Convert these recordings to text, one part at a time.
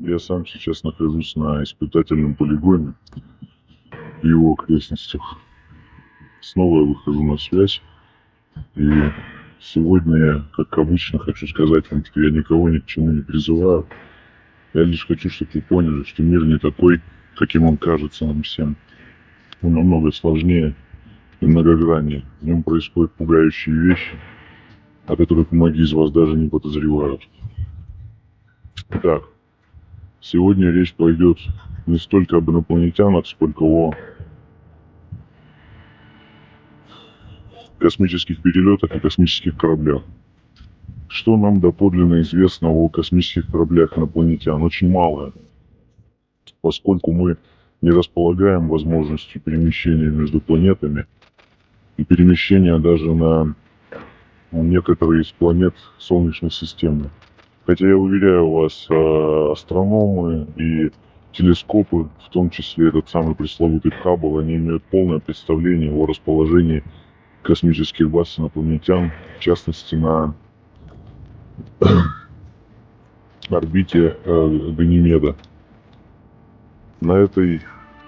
Я сам сейчас нахожусь на испытательном полигоне в его окрестностях. Снова я выхожу на связь. И сегодня я, как обычно, хочу сказать вам, что я никого ни к чему не призываю. Я лишь хочу, чтобы вы поняли, что мир не такой, каким он кажется нам всем. Он намного сложнее и многограннее. В нем происходят пугающие вещи, о которых многие из вас даже не подозревают. Итак, сегодня речь пойдет не столько об инопланетянах, сколько о космических перелетах и космических кораблях. Что нам доподлинно известно о космических кораблях инопланетян? Очень малое, поскольку мы не располагаем возможностью перемещения между планетами и перемещения даже на некоторые из планет Солнечной системы. Хотя я уверяю вас, астрономы и телескопы, в том числе этот самый пресловутый Хаббл, они имеют полное представление о расположении космических баз инопланетян, в частности на орбите Ганимеда. На этой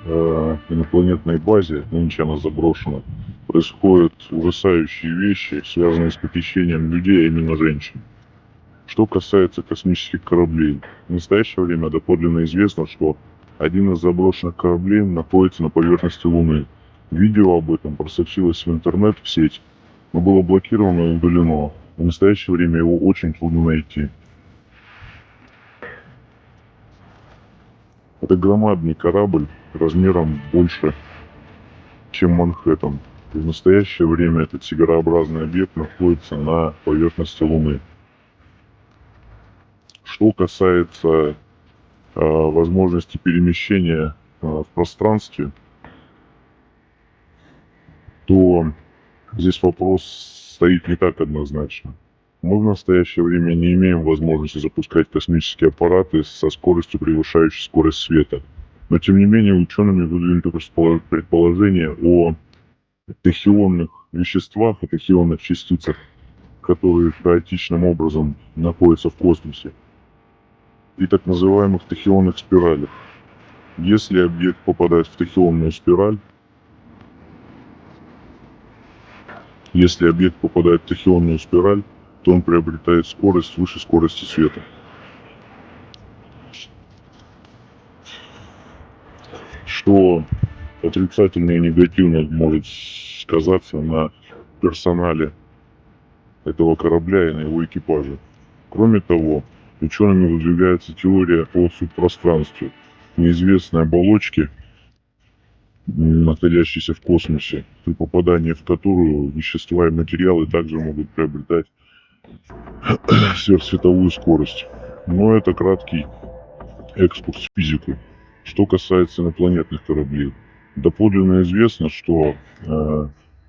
инопланетной базе, нынче она заброшена, происходят ужасающие вещи, связанные с похищением людей, а именно женщин. Что касается космических кораблей, в настоящее время доподлинно известно, что один из заброшенных кораблей находится на поверхности Луны. Видео об этом просочилось в интернет, в сеть, но было блокировано и удалено. В настоящее время его очень трудно найти. Это громадный корабль размером больше, чем Манхэттен. И в настоящее время этот сигарообразный объект находится на поверхности Луны. Что касается возможности перемещения в пространстве, то здесь вопрос стоит не так однозначно. Мы в настоящее время не имеем возможности запускать космические аппараты со скоростью, превышающей скорость света. Но тем не менее учеными выдвинуто предположение о тахионных веществах и тахионных частицах, которые хаотичным образом находятся в космосе, и так называемых тахионных спиралях. Если объект попадает в тахионную спираль, то он приобретает скорость выше скорости света. Что отрицательно и негативно может сказаться на персонале этого корабля и на его экипаже. Кроме того, учеными выдвигается теория о субпространстве, неизвестной оболочке, находящейся в космосе, при попадании в которую вещества и материалы также могут приобретать сверхсветовую скорость. Но это краткий экскурс в физику. Что касается инопланетных кораблей, доподлинно известно, что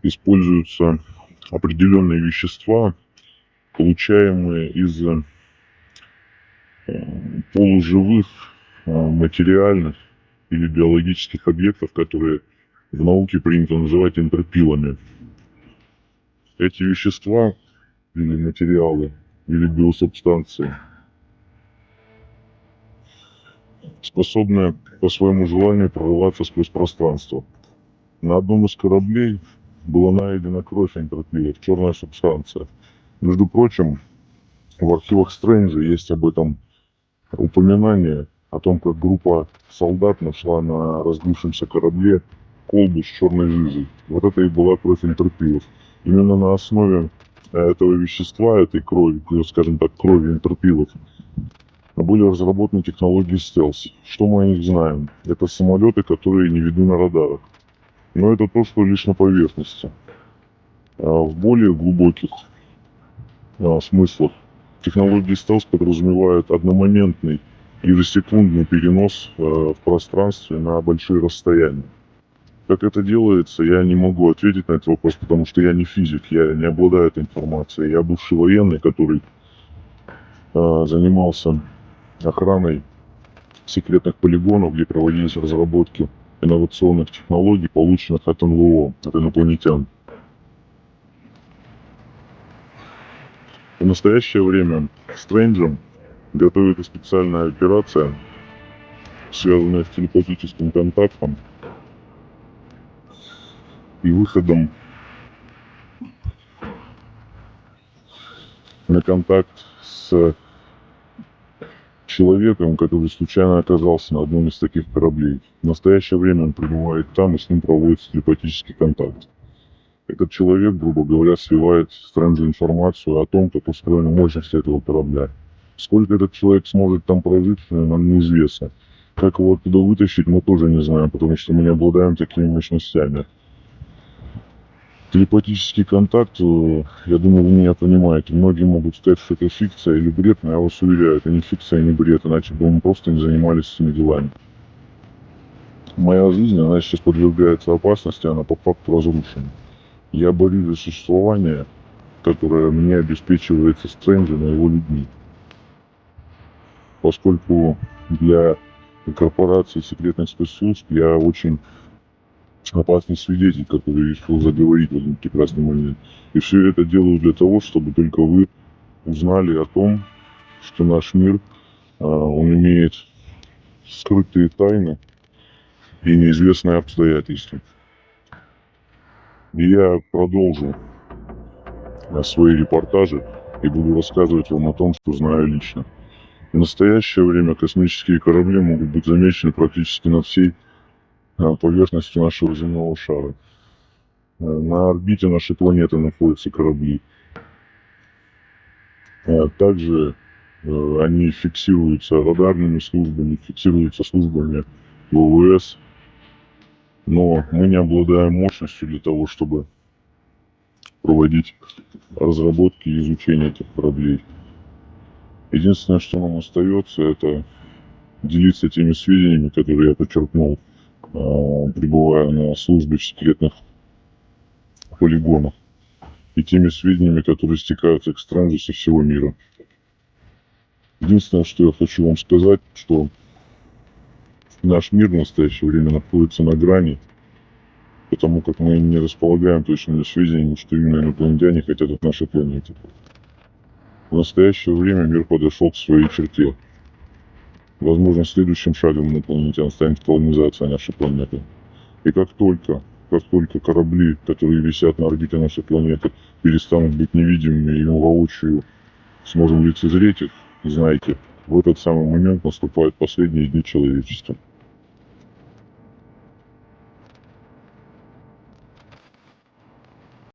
используются определенные вещества, получаемые из полуживых материальных или биологических объектов, которые в науке принято называть энтропилами. Эти вещества или материалы, или биосубстанции способны по своему желанию прорываться сквозь пространство. На одном из кораблей была найдена кровь энтропилов, черная субстанция. Между прочим, в архивах Стрэнджа есть об этом упоминание, о том, как группа солдат нашла на разбившемся корабле колбу с черной жижей. Вот это и была кровь энтропилов. Именно на основе этого вещества, этой крови, скажем так, крови энтропилов, были разработаны технологии стелс. Что мы о них знаем? Это самолеты, которые не видны на радарах. Но это то, что лишь на поверхности. В более глубоких смыслах технологии стелс подразумевают одномоментный ежесекундный перенос в пространстве на большие расстояния. Как это делается, я не могу ответить на этот вопрос, потому что я не физик, я не обладаю этой информацией. Я бывший военный, который занимался охраной секретных полигонов, где проводились разработки инновационных технологий, полученных от НЛО, от инопланетян. В настоящее время Стрэнджем готовится специальная операция, связанное с телепатическим контактом и выходом на контакт с человеком, который случайно оказался на одном из таких кораблей. В настоящее время он пребывает там, и с ним проводится телепатический контакт. Этот человек, грубо говоря, сливает Стрэнджу информацию о том, как устроена мощность этого корабля. Сколько этот человек сможет там прожить, нам неизвестно. Как его оттуда вытащить, мы тоже не знаем, потому что мы не обладаем такими мощностями. Телепатический контакт, я думаю, вы меня понимаете. Многие могут сказать, что это фикция или бред, но я вас уверяю, это не фикция, не бред, иначе бы мы просто не занимались этими делами. Моя жизнь, она сейчас подвергается опасности, она по факту разрушена. Я борюсь за существование, которое мне обеспечивается Стрэнджем и его людьми. Поскольку для корпорации секретных спецслужб я очень опасный свидетель, который решил заговорить в один прекрасный момент. И все это делаю для того, чтобы только вы узнали о том, что наш мир, он имеет скрытые тайны и неизвестные обстоятельства. И я продолжу свои репортажи и буду рассказывать вам о том, что знаю лично. В настоящее время космические корабли могут быть замечены практически над всей поверхностью нашего земного шара. На орбите нашей планеты находятся корабли. Также они фиксируются радарными службами, фиксируются службами ВВС. Но мы не обладаем мощностью для того, чтобы проводить разработки и изучение этих кораблей. Единственное, что нам остается, это делиться теми сведениями, которые я почерпнул, пребывая на службе в секретных полигонах, и теми сведениями, которые стекаются к Стрэнджу со всего мира. Единственное, что я хочу вам сказать, что наш мир в настоящее время находится на грани, потому как мы не располагаем точными сведениями, что именно инопланетяне хотят от нашей планеты. В настоящее время мир подошел к своей черте. Возможно, следующим шагом инопланетян станет колонизация нашей планеты. И как только корабли, которые висят на орбите нашей планеты, перестанут быть невидимыми, и мы воочию сможем лицезреть их, знаете, в этот самый момент наступают последние дни человечества.